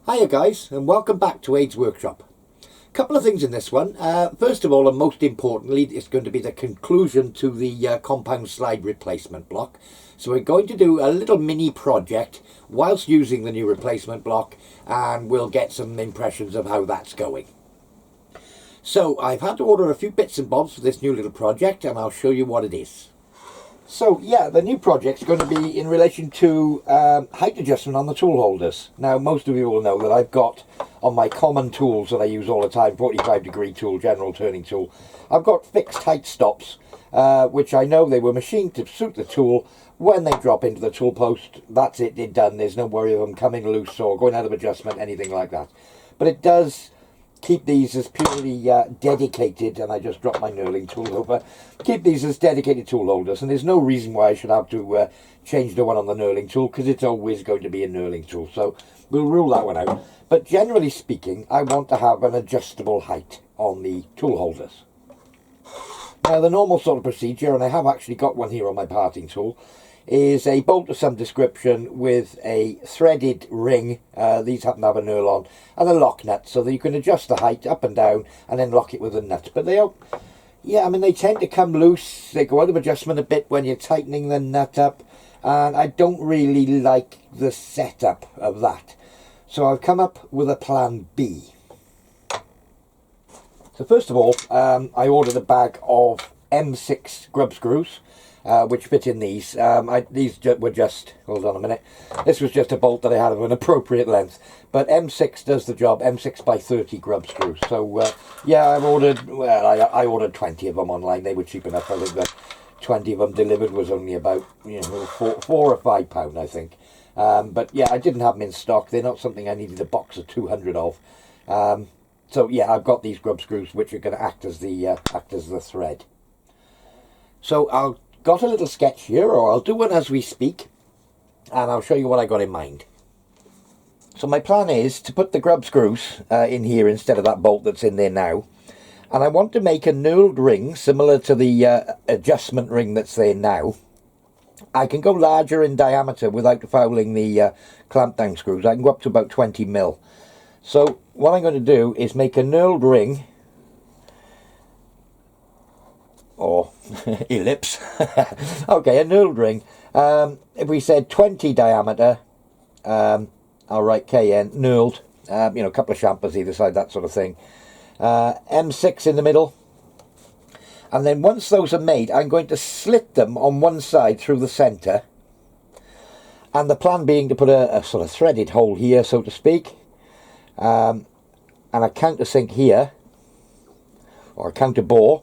Hiya guys, and welcome back to Ades Workshop. Couple of things in this one. First of all, and most importantly, it's going to be the conclusion to the compound slide replacement block. So we're going to do a little mini project whilst using the new replacement block, and we'll get some impressions of how that's going. So I've had to order a few bits and bobs for this new little project, and I'll show you what it is. So yeah, the new project's going to be in relation to height adjustment on the tool holders. Now most of you will know that I've got on my common tools that I use all the time, 45-degree tool, general turning tool, I've got fixed height stops, which I know they were machined to suit the tool. When they drop into the tool post, that's it, they're done. There's no worry of them coming loose or going out of adjustment, anything like that. But it does keep these as purely dedicated, and I just dropped my knurling tool over, keep these as dedicated tool holders, and there's no reason why I should have to change the one on the knurling tool, because it's always going to be a knurling tool, so we'll rule that one out. But generally speaking, I want to have an adjustable height on the tool holders. Now the normal sort of procedure, and I have actually got one here on my parting tool, is a bolt of some description with a threaded ring, these happen to have a knurl on, and a lock nut, so that you can adjust the height up and down and then lock it with a nut. But they don't, yeah, I mean, they tend to come loose, they go out of adjustment a bit when you're tightening the nut up, and I don't really like the setup of that. So I've come up with a plan B. So first of all, I ordered a bag of M6 grub screws, which fit in these. These were just, hold on a minute, this was just a bolt that I had of an appropriate length, but M6 does the job, M6 by 30 grub screws. So yeah, I've ordered, well, I ordered 20 of them online. They were cheap enough. I think that 20 of them delivered was only about, you know, £4 or £5, I think. But yeah, I didn't have them in stock. They're not something I needed a box of 200 of. So yeah, I've got these grub screws, which are going to act as the thread. So I'll got a little sketch here, or I'll do one as we speak, and I'll show you what I got in mind. So my plan is to put the grub screws in here instead of that bolt that's in there now, and I want to make a knurled ring similar to the adjustment ring that's there now. I can go larger in diameter without fouling the clamp down screws. I can go up to about 20 mil. So what I'm going to do is make a knurled ring, or ellipse. Okay, a knurled ring. If we said 20 diameter, I'll write KN, knurled, you know, a couple of champers either side, that sort of thing. M6 in the middle. And then once those are made, I'm going to slit them on one side through the centre. And the plan being to put a sort of threaded hole here, so to speak. And a countersink here, or a counter bore,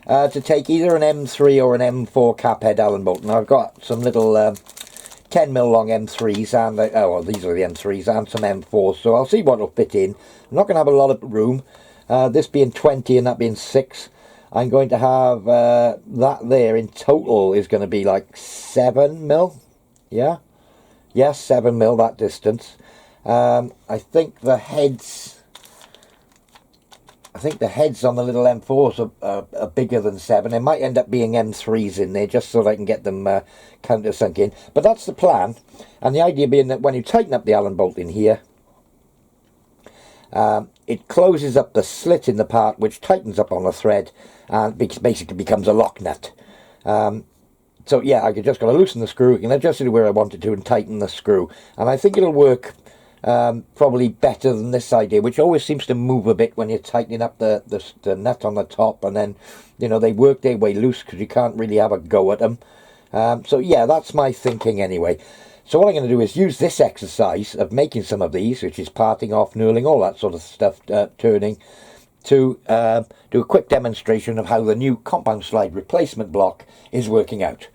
to take either an M3 or an M4 cap head Allen bolt. Now I've got some little 10mm long M3s, and well, these are the M3s, and some M4s, so I'll see what will fit in. I'm not going to have a lot of room, this being 20 and that being 6. I'm going to have that there in total is going to be like 7mm, yeah? Yes, 7mm, that distance. I think the heads on the little M4s are bigger than 7. There might end up being M3s in there, just so that I can get them countersunk in. But that's the plan. And the idea being that when you tighten up the Allen bolt in here, it closes up the slit in the part, which tightens up on the thread, and basically becomes a lock nut. So yeah, I just got to loosen the screw, and adjust it where I want it to, and tighten the screw. And I think it'll work probably better than this idea, which always seems to move a bit when you're tightening up the nut on the top, and then, you know, they work their way loose because you can't really have a go at them. So yeah, that's my thinking anyway. So what I'm going to do is use this exercise of making some of these, which is parting off, knurling, all that sort of stuff, turning, to do a quick demonstration of how the new compound slide replacement block is working out.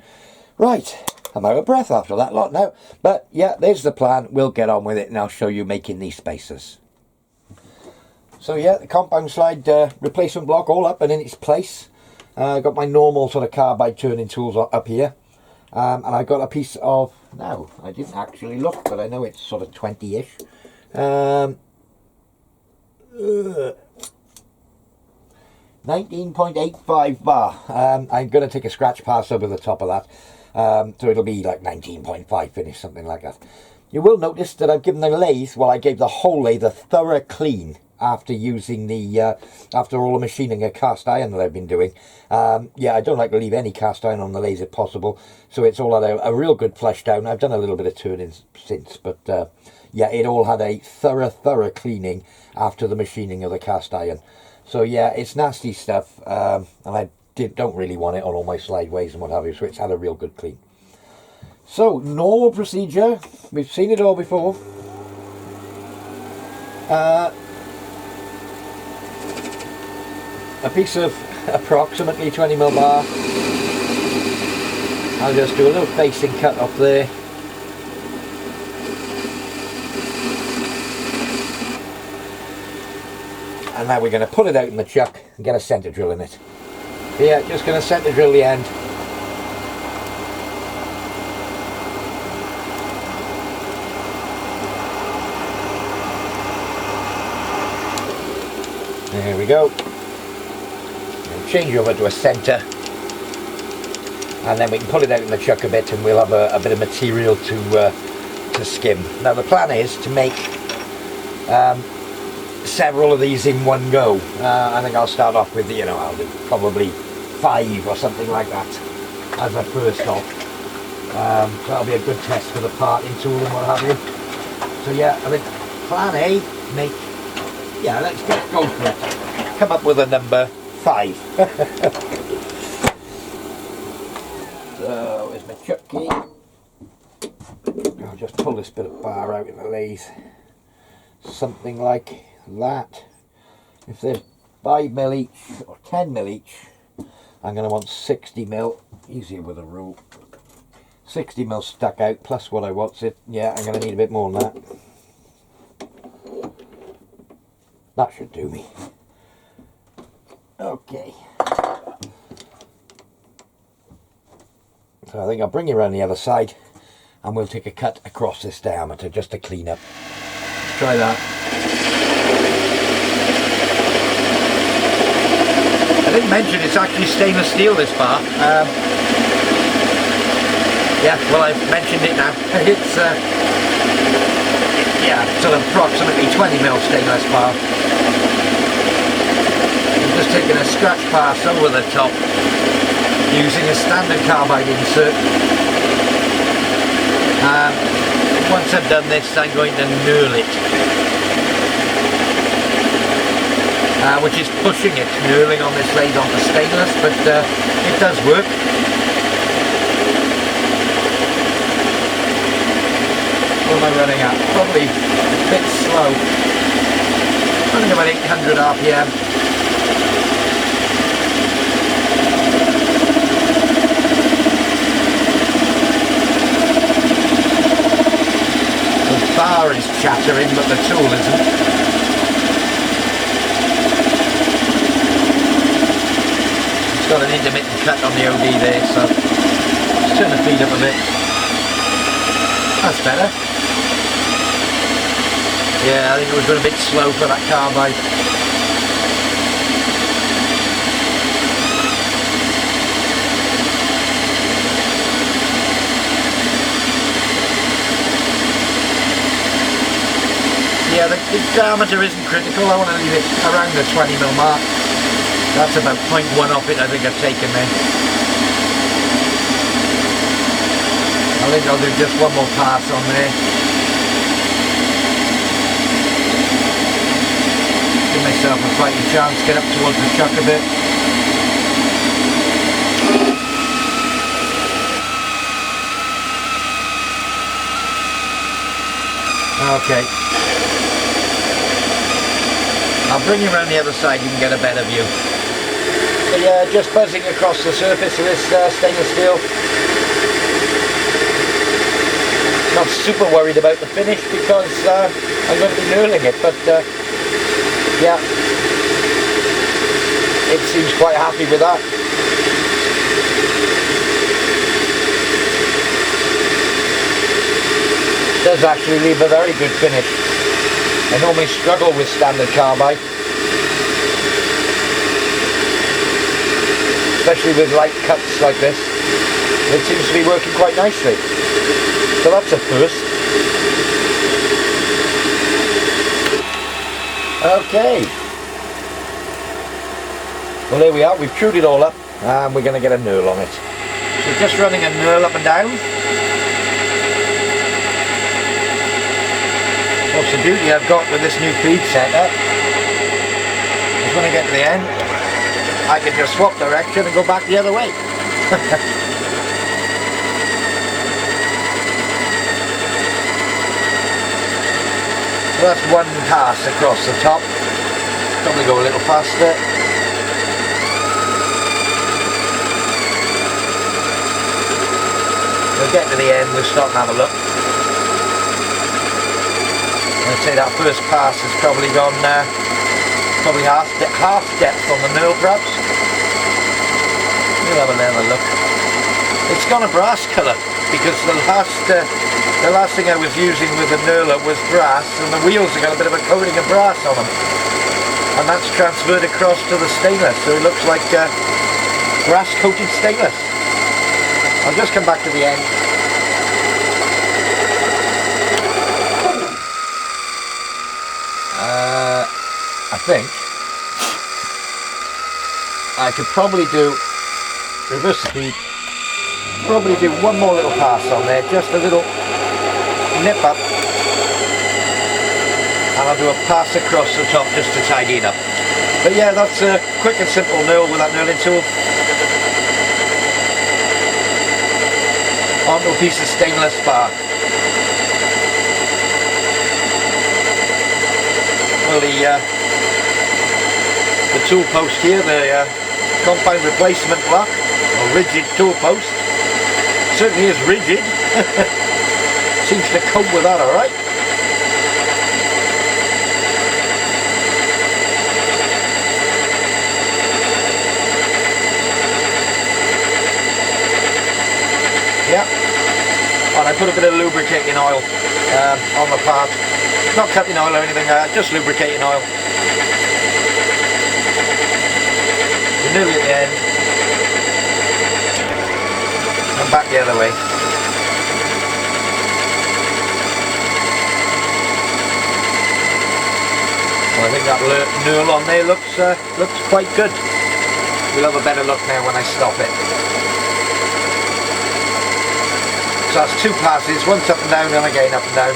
Right. I'm out of breath after that lot now. But yeah, there's the plan. We'll get on with it, and I'll show you making these spacers. So yeah, the compound slide replacement block all up and in its place. I've got my normal sort of carbide turning tools up here. And I got a piece of, now, I didn't actually look, but I know it's sort of 20-ish. 19.85 bar. I'm going to take a scratch pass over the top of that. So it'll be like 19.5 finish, something like that. You will notice that I've given the lathe, well, I gave the whole lathe a thorough clean after using the, after all the machining of cast iron that I've been doing. Yeah, I don't like to leave any cast iron on the lathe if possible, so it's all had a real good flush down. I've done a little bit of turning since, but yeah, it all had a thorough cleaning after the machining of the cast iron. So yeah, it's nasty stuff, and I don't really want it on all my slideways and what have you, so it's had a real good clean. So, normal procedure, we've seen it all before. A piece of approximately 20mm bar. I'll just do a little facing cut off there. And now we're going to pull it out in the chuck and get a centre drill in it. Yeah, just going to centre drill the end. There we go. And change over to a centre, and then we can pull it out in the chuck a bit, and we'll have a bit of material to skim. Now the plan is to make several of these in one go. I think I'll start off with, you know, I'll do probably 5 or something like that as a first off. So that'll be a good test for the parting tool and what have you. So yeah, I think plan A, make. Yeah, let's just go for it. Come up with a number 5. So, where's my chuck key? I'll just pull this bit of bar out in the lathe. Something like that. If there's 5mm each, or 10mm each, I'm going to want 60mm. Easier with a rule. 60mm stuck out, plus what I want it. Yeah, I'm going to need a bit more than that. That should do me. Okay. So I think I'll bring you around the other side and we'll take a cut across this diameter just to clean up. Try that. I didn't mention it's actually stainless steel, this bar. Yeah, well, I've mentioned it now. It's yeah, sort of approximately 20mm stainless bar. I'm just taking a scratch pass over the top using a standard carbide insert. Once I've done this, I'm going to knurl it, which is pushing it, knurling on this lathe onto stainless, but it does work. What am I running at? Probably a bit slow. Running about 800 RPM. The bar is chattering, but the tool isn't. It's got an intermittent cut on the OD there, so let's turn the feed up a bit. That's better. Yeah, I think it was going a bit slow for that carbide. Yeah, the diameter isn't critical. I want to leave it around the 20mm mark. That's about 0.1 off it, I think I've taken there. I think I'll do just one more pass on there. Give myself a fighting chance, get up towards the chuck a bit. Okay. I'll bring you around the other side, you can get a better view. So yeah, just buzzing across the surface of this stainless steel. Not super worried about the finish because I'm going to be knurling it, but yeah, it seems quite happy with that. It does actually leave a very good finish. I normally struggle with standard carbide, especially with light cuts like this. It seems to be working quite nicely. So that's a first. Okay. Well, there we are. We've chewed it all up and we're going to get a knurl on it. So just running a knurl up and down. What's the beauty I've got with this new feed setup is when I get to the end, I can just swap direction and go back the other way. So that's one pass across the top. Probably go a little faster. We'll get to the end, we'll stop and have a look. I'd say that first pass has probably gone probably half depth on the knurl perhaps. We'll have another look. It's gone a brass colour because the last thing I was using with the knurler was brass, and the wheels have got a bit of a coating of brass on them, and that's transferred across to the stainless, so it looks like brass coated stainless. I'll just come back to the end. I think I could probably do reverse speed, probably do one more little pass on there, just a little nip up, and I'll do a pass across the top just to tidy it up. But yeah, that's a quick and simple knurl with that knurling tool. Onto a piece of stainless bar. Well, the tool post here, the compound replacement block, or rigid tool post, certainly is rigid. Seems to cope with that alright. Yeah, and I put a bit of lubricating oil on the part. Not cutting oil or anything, just lubricating oil. We're nearly at the end. And back the other way. Well, I think that knurl on there looks quite good. We'll have a better look now when I stop it. So that's two passes, once up and down and again up and down.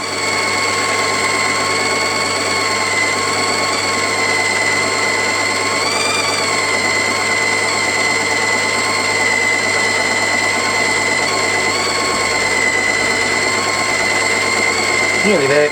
Nearly there.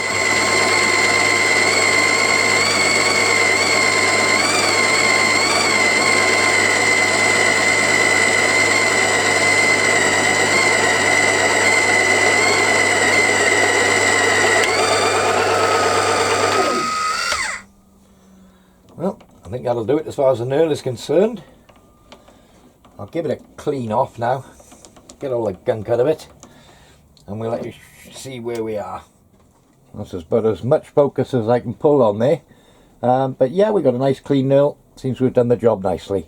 Well, I think that'll do it as far as the knurl is concerned. I'll give it a clean off now, get all the gunk out of it, and we'll let you see where we are. That's about as much focus as I can pull on there. But yeah, we've got a nice clean knurl. Seems we've done the job nicely.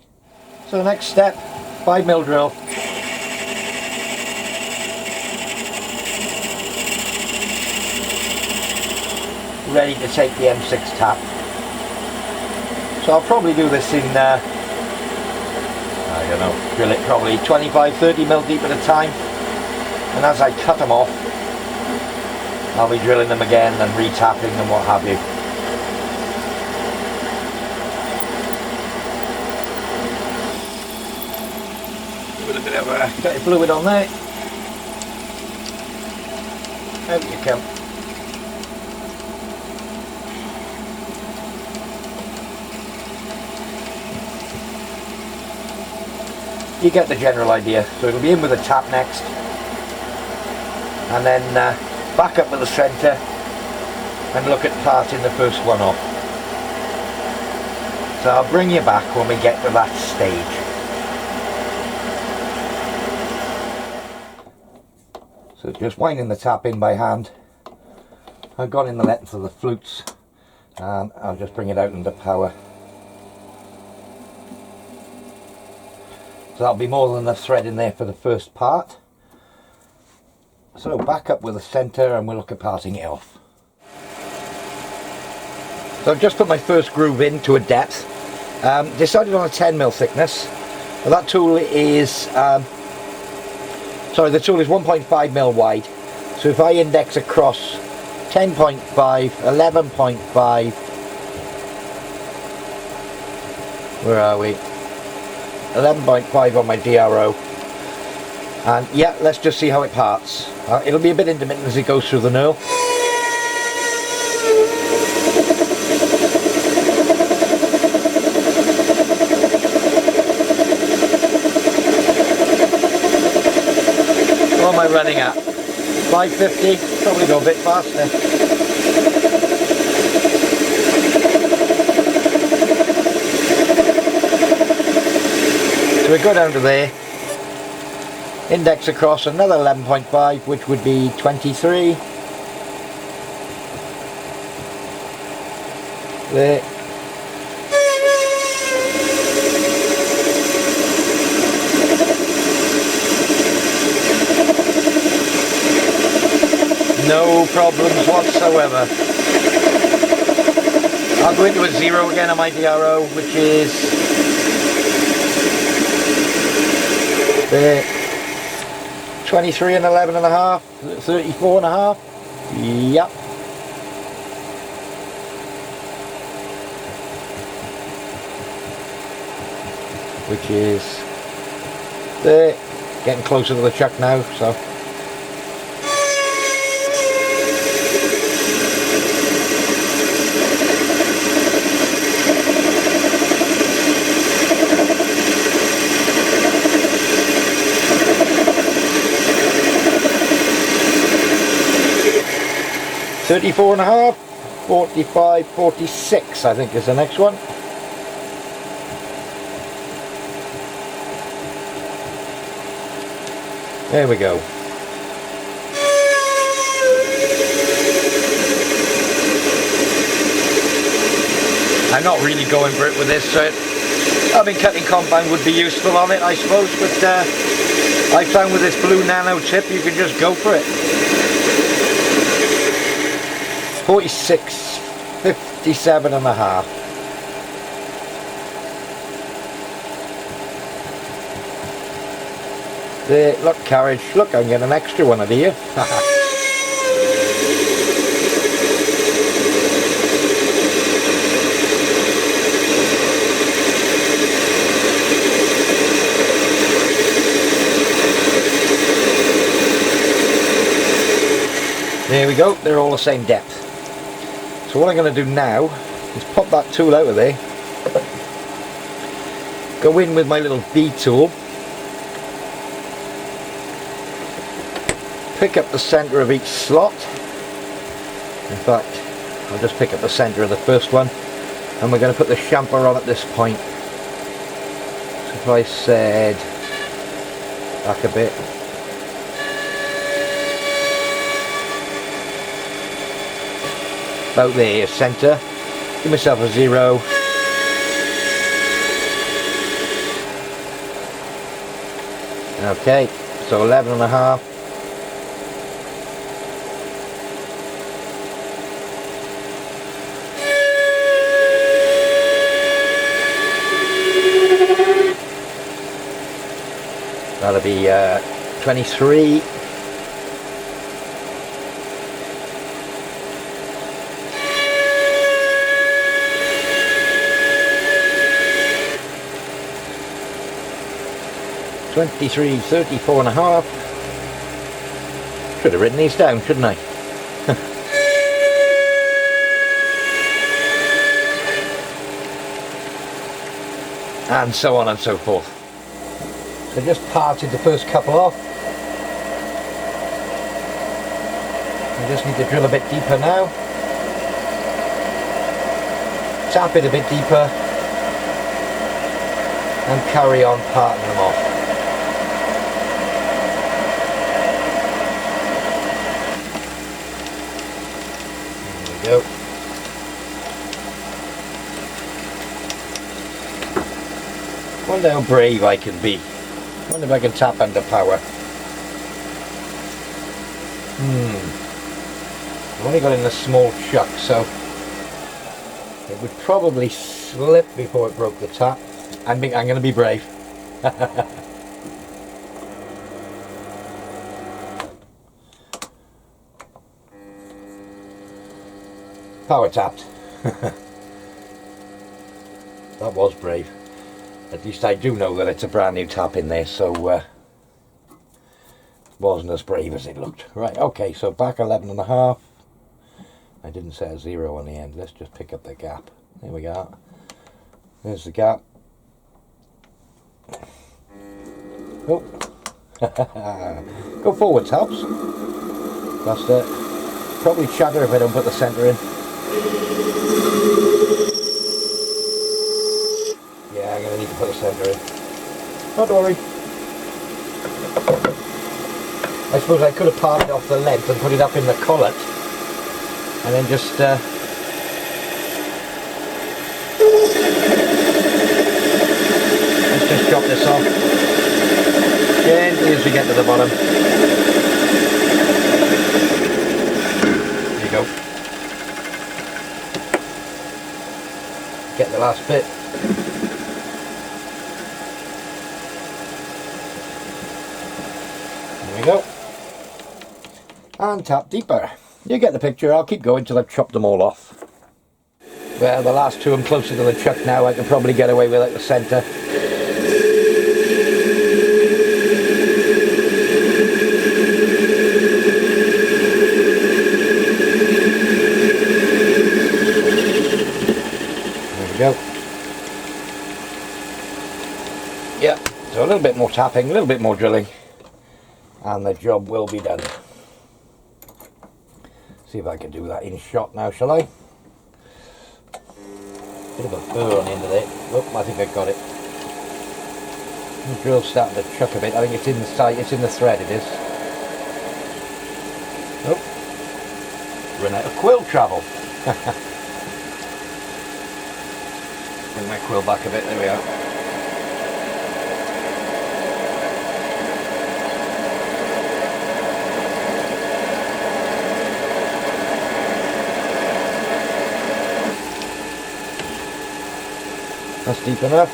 So the next step, 5mm drill. Ready to take the M6 tap. So I'll probably do this in, I don't know, drill it probably 25-30mm deep at a time. And as I cut them off, I'll be drilling them again and retapping and what have you. With a bit of bit of fluid on there. Out you come. You get the general idea. So it'll be in with a tap next, and then back up to the centre and look at parting the first one off. So I'll bring you back when we get to that stage. So just winding the tap in by hand. I've gone in the length of the flutes and I'll just bring it out into power. So that'll be more than the thread in there for the first part. So back up with the centre and we'll look at parting it off. So I've just put my first groove in to a depth. Decided on a 10mm thickness. Well, that tool is, the tool is 1.5mm wide. So if I index across 10.5, 11.5, where are we? 11.5 on my DRO. And yeah, let's just see how it parts. It'll be a bit intermittent as it goes through the knurl. What am I running at? 550? Probably go a bit faster. So we go down to there. Index across another 11.5, which would be 23. There. No problems whatsoever. I'll go into a 0 again on my DRO, which is there. 23 and 11 and a half, 34 and a half. Yep. Which is there. Getting closer to the chuck now, so. $34 and a half, 45, 46 I think is the next one. There we go. I'm not really going for it with this, so I mean cutting compound would be useful on it I suppose, but I found with this blue nano tip you can just go for it. 46, 57 and a half. There, look carriage, look I'm getting an extra one of here. There we go, they're all the same depth. So what I'm going to do now is pop that tool out of there, go in with my little B tool, pick up the centre of each slot. In fact, I'll just pick up the centre of the first one, and we're going to put the chamfer on at this point. So if I said back a bit, about there, centre, give myself a 0. Okay, so 11 and a half. That'll be 23. $23, 34 and a half. Should have written these down, shouldn't I? And so on and so forth. So just parted the first couple off. I just need to drill a bit deeper now. Tap it a bit deeper. And carry on parting them off. There we go. Wonder how brave I can be. Wonder if I can tap under power. I've only got it in a small chuck, so it would probably slip before it broke the tap. I'm going to be brave. Power tapped. That was brave. At least I do know that it's a brand new tap in there, so wasn't as brave as it looked. Right, okay, so back 11.5. I didn't set a 0 on the end. Let's just pick up the gap. There we go. There's the gap. Oh. Go forwards helps. That's it. Probably shatter if I don't put the centre in. Yeah, I'm going to need to put the centre in. Not to worry. I suppose I could have parted off the length and put it up in the collet. And then just let's just chop this off gently as we get to the bottom. There you go. Get the last bit. There we go. And tap deeper. You get the picture. I'll keep going till I've chopped them all off. Well, the last two I'm closer to the chuck now. I can probably get away without the centre. There we go. Yeah, so a little bit more tapping, a little bit more drilling, and the job will be done. See if I can do that in shot now, shall I? Bit of a burr on the end of it. Oh, I think I got it. The drill's starting to chuck a bit. I think it's in the sight, it's in the thread, it is. Oh, run out of quill travel. Bring my quill back a bit, there we are. That's deep enough.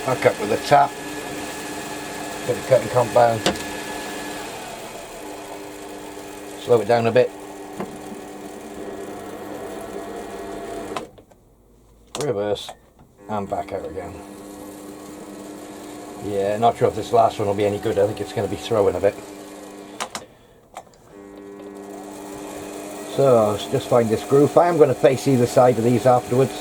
Back up with the tap. Get the cutting compound. Slow it down a bit. Reverse and back out again. Yeah, not sure if this last one will be any good. I think it's going to be throwing a bit. So let's just find this groove. I am going to face either side of these afterwards.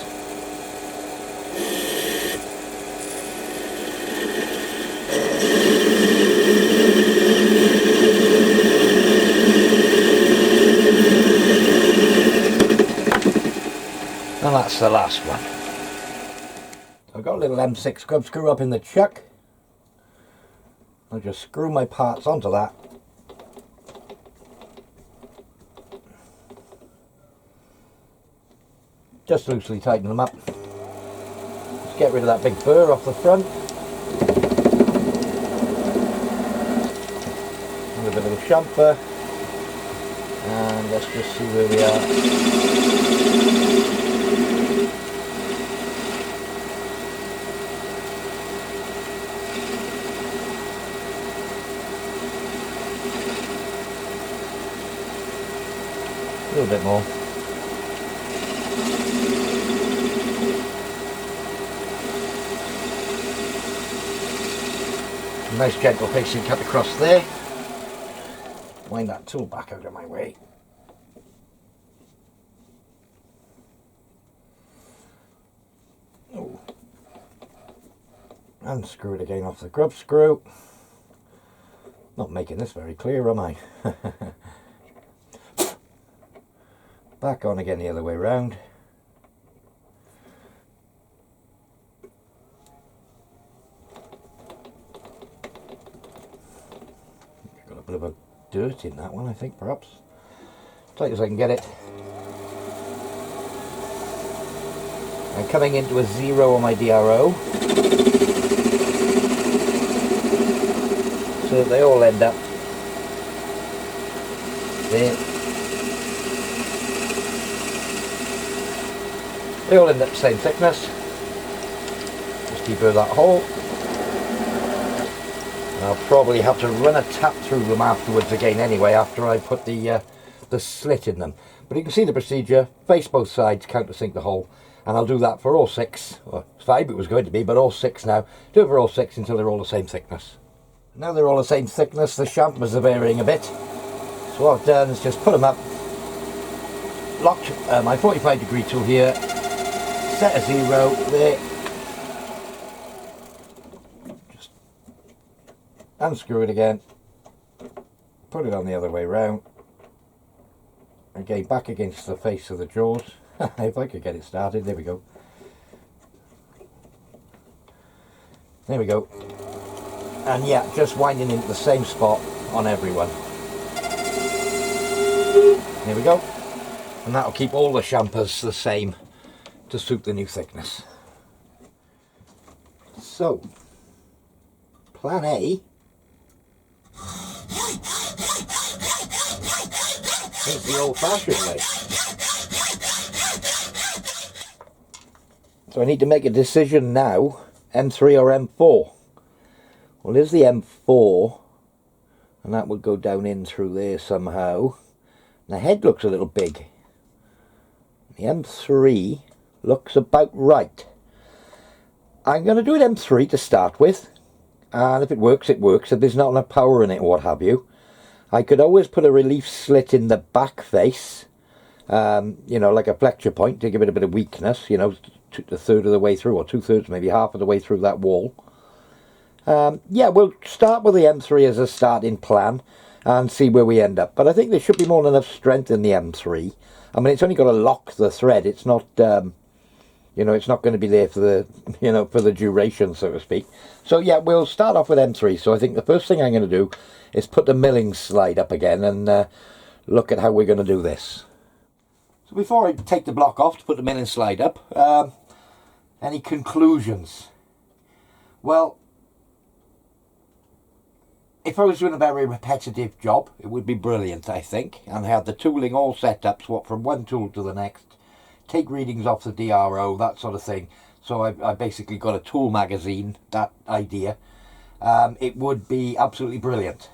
And that's the last one. I've got a little M6 grub screw up in the chuck. I'll just screw my parts onto that. Just loosely tighten them up. Just get rid of that big burr off the front. With a little chamfer. And let's just see where we are. A little bit more. Nice gentle pacing cut across there. Wind that tool back out of my way. Oh. And screw it again off the grub screw. Not making this very clear, am I? Back on again the other way round. Got a bit of a dirt in that one, I think, perhaps. Tight as I can get it. I'm coming into a 0 on my DRO. so they all end up there. They all end up the same thickness. Just deburr that hole. And I'll probably have to run a tap through them afterwards again anyway, after I put the slit in them. But you can see the procedure, face both sides, countersink the hole, and I'll do that for all 6, or 5 it was going to be, but all 6 now. Do it for all 6 until they're all the same thickness. Now they're all the same thickness, the chamfers are varying a bit. So what I've done is just put them up, locked my 45-degree tool here, set a 0 there, just unscrew it again, put it on the other way round, again back against the face of the jaws. If I could get it started, there we go. There we go. And yeah, just winding into the same spot on everyone. There we go. And that'll keep all the chamfers the same to suit the new thickness. So, plan A is the old-fashioned way. So I need to make a decision now, M3 or M4. Well, there's the M4, and that would go down in through there somehow. The head looks a little big. The M3 looks about right. I'm going to do an M3 to start with, and if it works, it works. If there's not enough power in it or what have you, I could always put a relief slit in the back face, you know, like a flexure point to give it a bit of weakness, you know, a third of the way through, or 2/3, maybe half of the way through that wall. Yeah, we'll start with the M3 as a starting plan and see where we end up. But I think there should be more than enough strength in the M3. I mean, it's only got to lock the thread. It's not, you know, it's not going to be there for the, you know, for the duration, so to speak. So yeah, we'll start off with M3. So I think the first thing I'm going to do is put the milling slide up again and look at how we're going to do this. So before I take the block off to put the milling slide up, any conclusions? Well, if I was doing a very repetitive job, it would be brilliant, I think, and have the tooling all set up, swap from one tool to the next, take readings off the DRO, that sort of thing. So I basically got a tool magazine, that idea. It would be absolutely brilliant.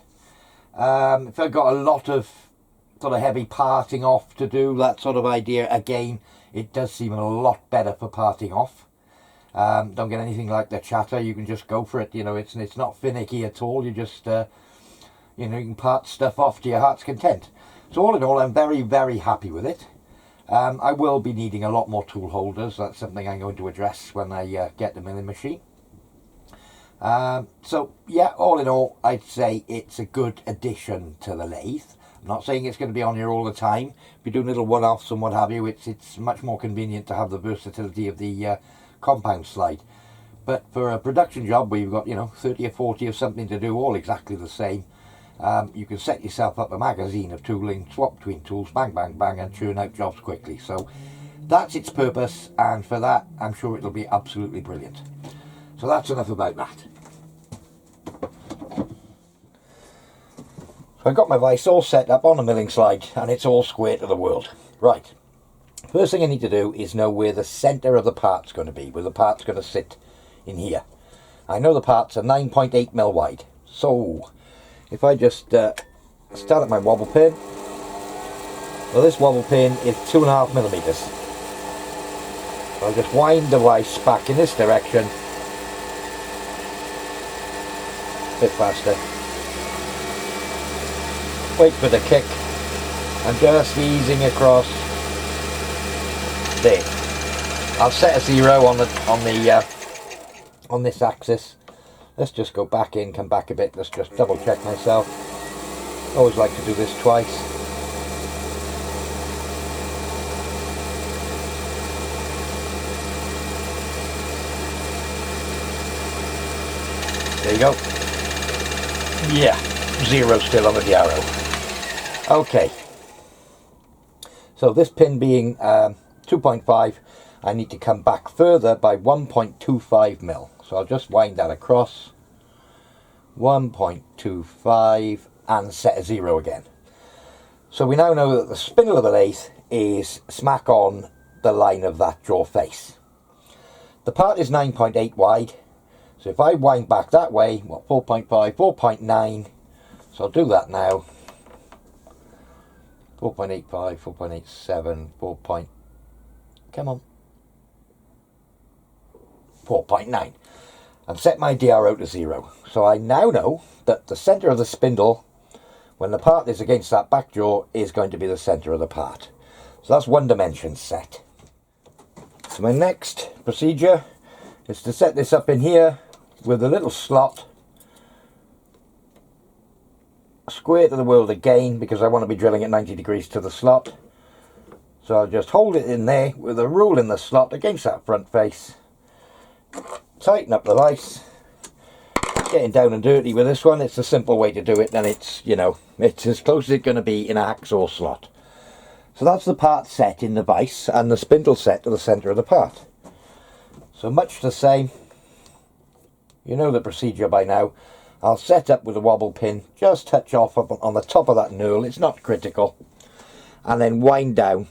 If I got a lot of sort of heavy parting off to do, that sort of idea, again, it does seem a lot better for parting off. Don't get anything like the chatter, you can just go for it, you know, it's not finicky at all, you just, you know, you can part stuff off to your heart's content. So all in all, I'm very, very happy with it. I will be needing a lot more tool holders, that's something I'm going to address when I get the milling machine. So yeah, all in all, I'd say it's a good addition to the lathe. I'm not saying it's going to be on here all the time. If you're doing little one-offs and what have you, it's much more convenient to have the versatility of the compound slide. But for a production job where you've got, you know, 30 or 40 of something to do, all exactly the same, you can set yourself up a magazine of tooling, swap between tools, bang, bang, bang, and churn out jobs quickly. So that's its purpose, and for that, I'm sure it'll be absolutely brilliant. So that's enough about that. So I've got my vise all set up on a milling slide, and it's all square to the world. Right. First thing I need to do is know where the centre of the part's going to be, where the part's going to sit in here. I know the parts are 9.8mm wide. So if I just start at my wobble pin, well, this wobble pin is 2.5mm. So I'll just wind the vise back in this direction, a bit faster. Wait for the kick, and just easing across. There. I'll set a 0 on this axis. Let's just go back in, come back a bit. Let's just double check myself. Always like to do this twice. There you go. Yeah, 0 still on the arrow. Okay. So this pin being 2.5, I need to come back further by 1.25mm. So I'll just wind that across, 1.25 and set a 0 again. So we now know that the spindle of the lathe is smack on the line of that jaw face. The part is 9.8 wide, so if I wind back that way, what, 4.5, 4.9, so I'll do that now. 4.85, 4.87, 4. Come on. 4.9. And set my DRO to 0. So I now know that the centre of the spindle, when the part is against that back jaw, is going to be the centre of the part. So that's one dimension set. So my next procedure is to set this up in here with a little slot square to the world again, because I want to be drilling at 90 degrees to the slot. So I'll just hold it in there with a rule in the slot against that front face. Tighten up the vise. Getting down and dirty with this one. It's a simple way to do it, and it's, you know, it's as close as it's going to be in a hacksaw slot. So that's the part set in the vise and the spindle set to the centre of the part. So much the same. You know the procedure by now. I'll set up with a wobble pin, just touch off on the top of that knurl, it's not critical, and then wind down.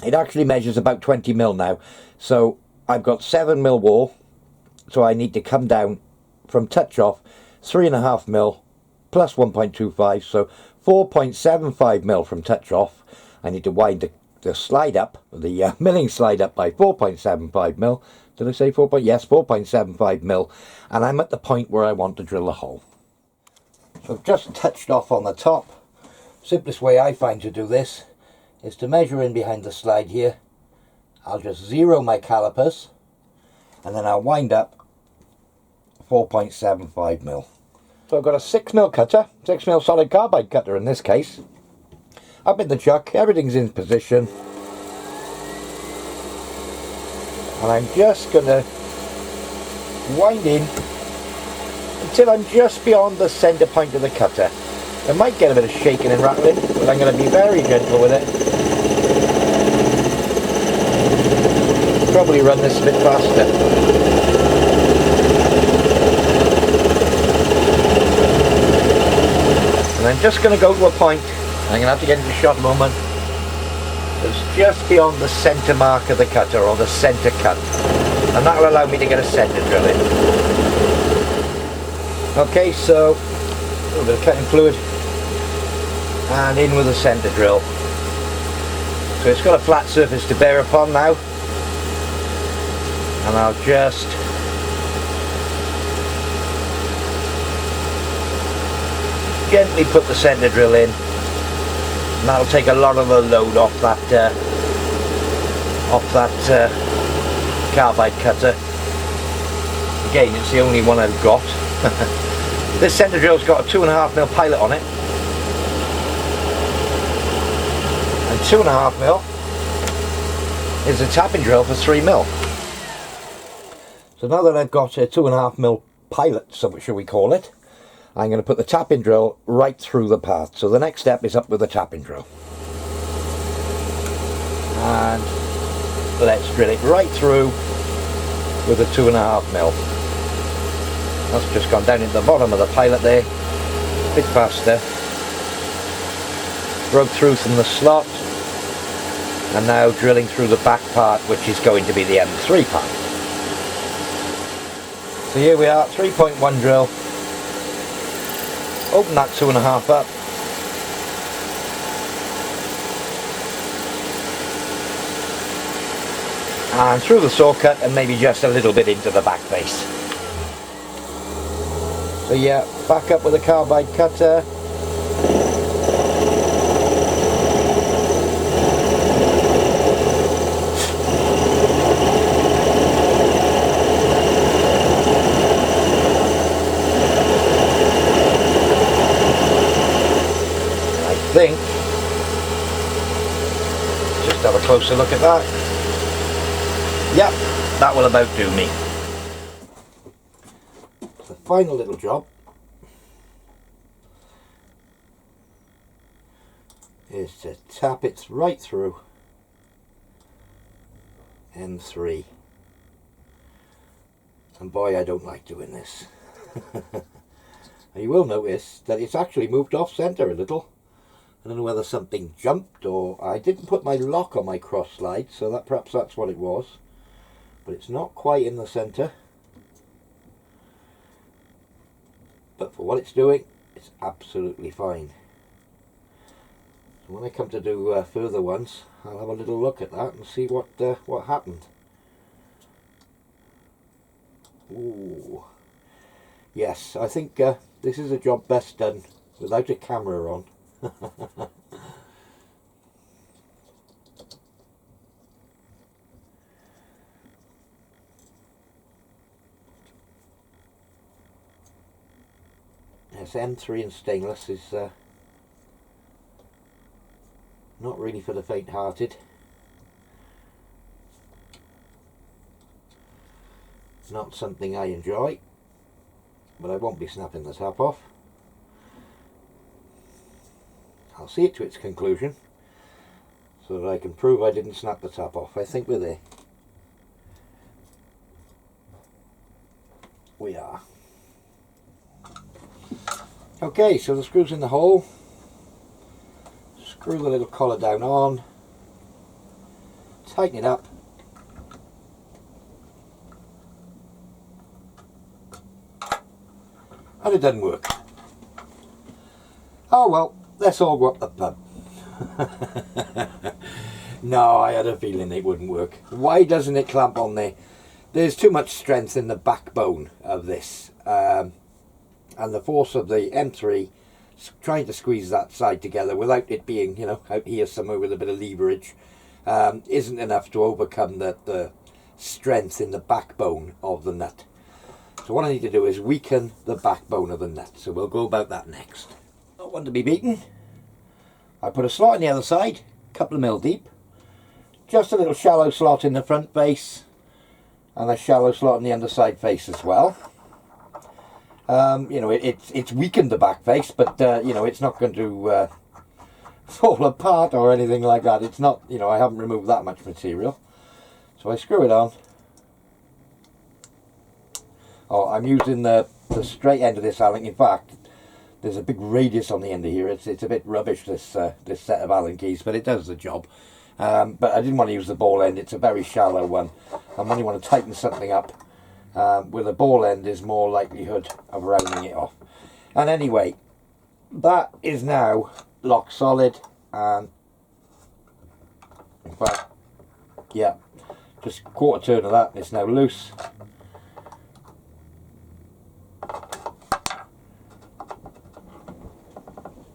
It actually measures about 20 mil now, so I've got 7 mil wall, so I need to come down from touch off 3.5 mil plus 1.25, so 4.75 mil from touch off. I need to wind the slide up, the milling slide up by 4.75 mil. Did I say 4. Yes, 4.75 mil, and I'm at the point where I want to drill a hole. So I've just touched off on the top. Simplest way I find to do this is to measure in behind the slide here. I'll just zero my calipers, and then I'll wind up 4.75 mil. So I've got a 6 mil cutter, 6 mil solid carbide cutter in this case. Up in the chuck, everything's in position. And I'm just going to wind in until I'm just beyond the centre point of the cutter. I might get a bit of shaking and rattling, but I'm going to be very gentle with it. Probably run this a bit faster. And I'm just going to go to a point, I'm going to have to get into shot moment. It's just beyond the centre mark of the cutter, or the centre cut, and that will allow me to get a centre drill in. Okay, so a little bit of cutting fluid and in with the centre drill. So it's got a flat surface to bear upon now, and I'll just gently put the centre drill in. And that'll take a lot of the load off that carbide cutter. Again, it's the only one I've got. This centre drill's got a 2.5 mil pilot on it, and 2.5 mil is a tapping drill for 3 mil. So now that I've got a 2.5 mil pilot, so what shall we call it, I'm going to put the tapping drill right through the path. So the next step is up with the tapping drill. And let's drill it right through with a 2.5 mil. That's just gone down into the bottom of the pilot there. A bit faster. Broke through from the slot. And now drilling through the back part, which is going to be the M3 part. So here we are, 3.1 drill. Open that 2.5 up. And through the saw cut, and maybe just a little bit into the back face. So yeah, back up with a carbide cutter. Think. Just have a closer look at that. Yep, that will about do me. The final little job is to tap it right through M3. And boy, I don't like doing this. And you will notice that it's actually moved off centre a little. I don't know whether something jumped, or I didn't put my lock on my cross slide, so that perhaps that's what it was. But it's not quite in the centre. But for what it's doing, it's absolutely fine. So when I come to do further ones, I'll have a little look at that and see what happened. Ooh. Yes, I think this is a job best done without a camera on. Yes, M3 and stainless is not really for the faint-hearted. Not something I enjoy, but I won't be snapping the tap off. I'll see it to its conclusion so that I can prove I didn't snap the tap off. I think we're there. We are. Okay, so the screw's in the hole. Screw the little collar down on. Tighten it up. And it doesn't work. Oh well, let's all go up the pub. No, I had a feeling it wouldn't work. Why doesn't it clamp on there? There's too much strength in the backbone of this. And the force of the M3 trying to squeeze that side together without it being, you know, out here somewhere with a bit of leverage, isn't enough to overcome the strength in the backbone of the nut. So what I need to do is weaken the backbone of the nut. So we'll go about that next. Not one to be beaten. I put a slot on the other side, a couple of mil deep. Just a little shallow slot in the front face, and a shallow slot in the underside face as well. You know, it's weakened the back face, but you know, it's not going to fall apart or anything like that. It's not, you know, I haven't removed that much material. So I screw it on. Oh, I'm using the straight end of this Allen. In fact, there's a big radius on the end of here. It's a bit rubbish, this set of Allen keys, but it does the job. But I didn't want to use the ball end. It's a very shallow one, and when you want to tighten something up with a ball end, there's more likelihood of rounding it off. And anyway, that is now lock solid, and in fact, yeah, just quarter turn of that, and it's now loose.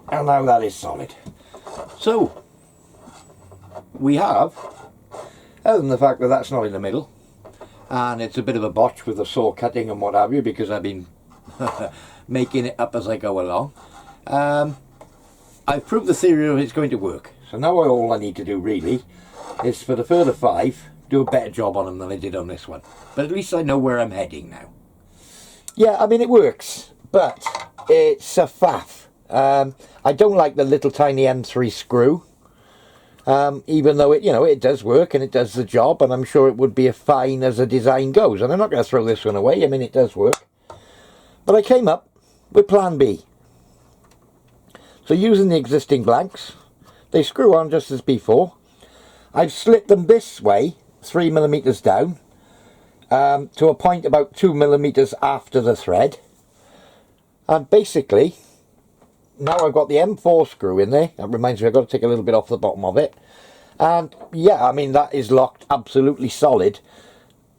And now that is solid. So we have, other than the fact that that's not in the middle, and it's a bit of a botch with the saw cutting and what have you, because I've been making it up as I go along, I've proved the theory of it's going to work. So now all I need to do really is, for the further 5, do a better job on them than I did on this one. But at least I know where I'm heading now. Yeah, I mean, it works, but it's a faff. I don't like the little tiny M3 screw, even though it, you know, it does work and it does the job, and I'm sure it would be as fine as the design goes. And I'm not going to throw this one away. I mean, it does work. But I came up with plan B. So using the existing blanks, they screw on just as before. I've slit them this way, 3mm down, to a point about 2mm after the thread. And basically, now I've got the M4 screw in there. That reminds me, I've got to take a little bit off the bottom of it. And yeah, I mean, that is locked absolutely solid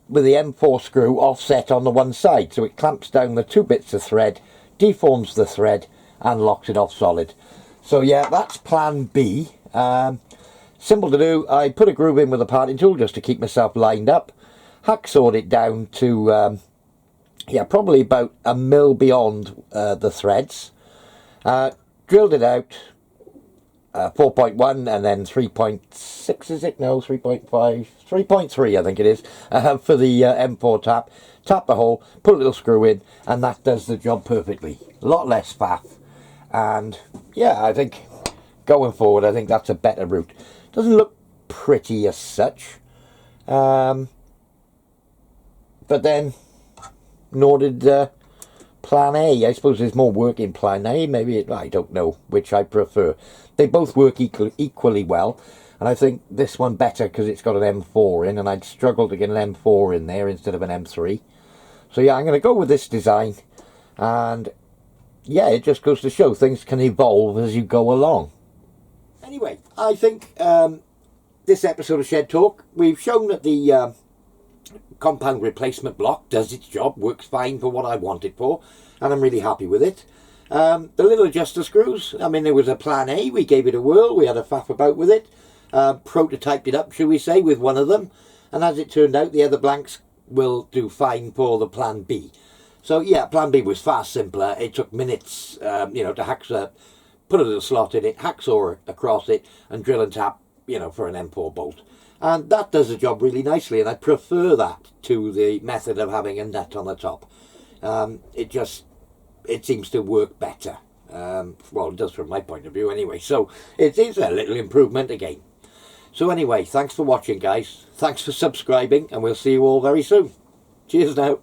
with the M4 screw offset on the one side. So it clamps down the 2 bits of thread, deforms the thread, and locks it off solid. So yeah, that's plan B. Simple to do. I put a groove in with a parting tool just to keep myself lined up. Hacksawed it down to, yeah, probably about a mil beyond the threads. Drilled it out, 4.1 and then 3.6, is it? No, 3.5, 3.3 I think it is, for the M4 tap. Tap the hole, put a little screw in, and that does the job perfectly. A lot less faff. And yeah, I think going forward, I think that's a better route. Doesn't look pretty as such, but then nor did Plan A. I suppose there's more work in Plan A. Maybe, I don't know which I prefer. They both work equally well. And I think this one better because it's got an M4 in, and I'd struggle to get an M4 in there instead of an M3. So yeah, I'm going to go with this design. And yeah, it just goes to show things can evolve as you go along. Anyway, I think this episode of Shed Talk, we've shown that the compound replacement block does its job, works fine for what I want it for, and I'm really happy with it. The little adjuster screws, I mean, there was a plan A, we gave it a whirl, we had a faff about with it, prototyped it up, shall we say, with one of them, and as it turned out, the other blanks will do fine for the plan B. So yeah, plan B was far simpler. It took minutes, to hacksaw, put a little slot in it, hacksaw across it, and drill and tap, for an M4 bolt. And that does the job really nicely, and I prefer that to the method of having a nut on the top. It seems to work better. Well, it does from my point of view anyway. So it is a little improvement again. So anyway, thanks for watching, guys. Thanks for subscribing, and we'll see you all very soon. Cheers now.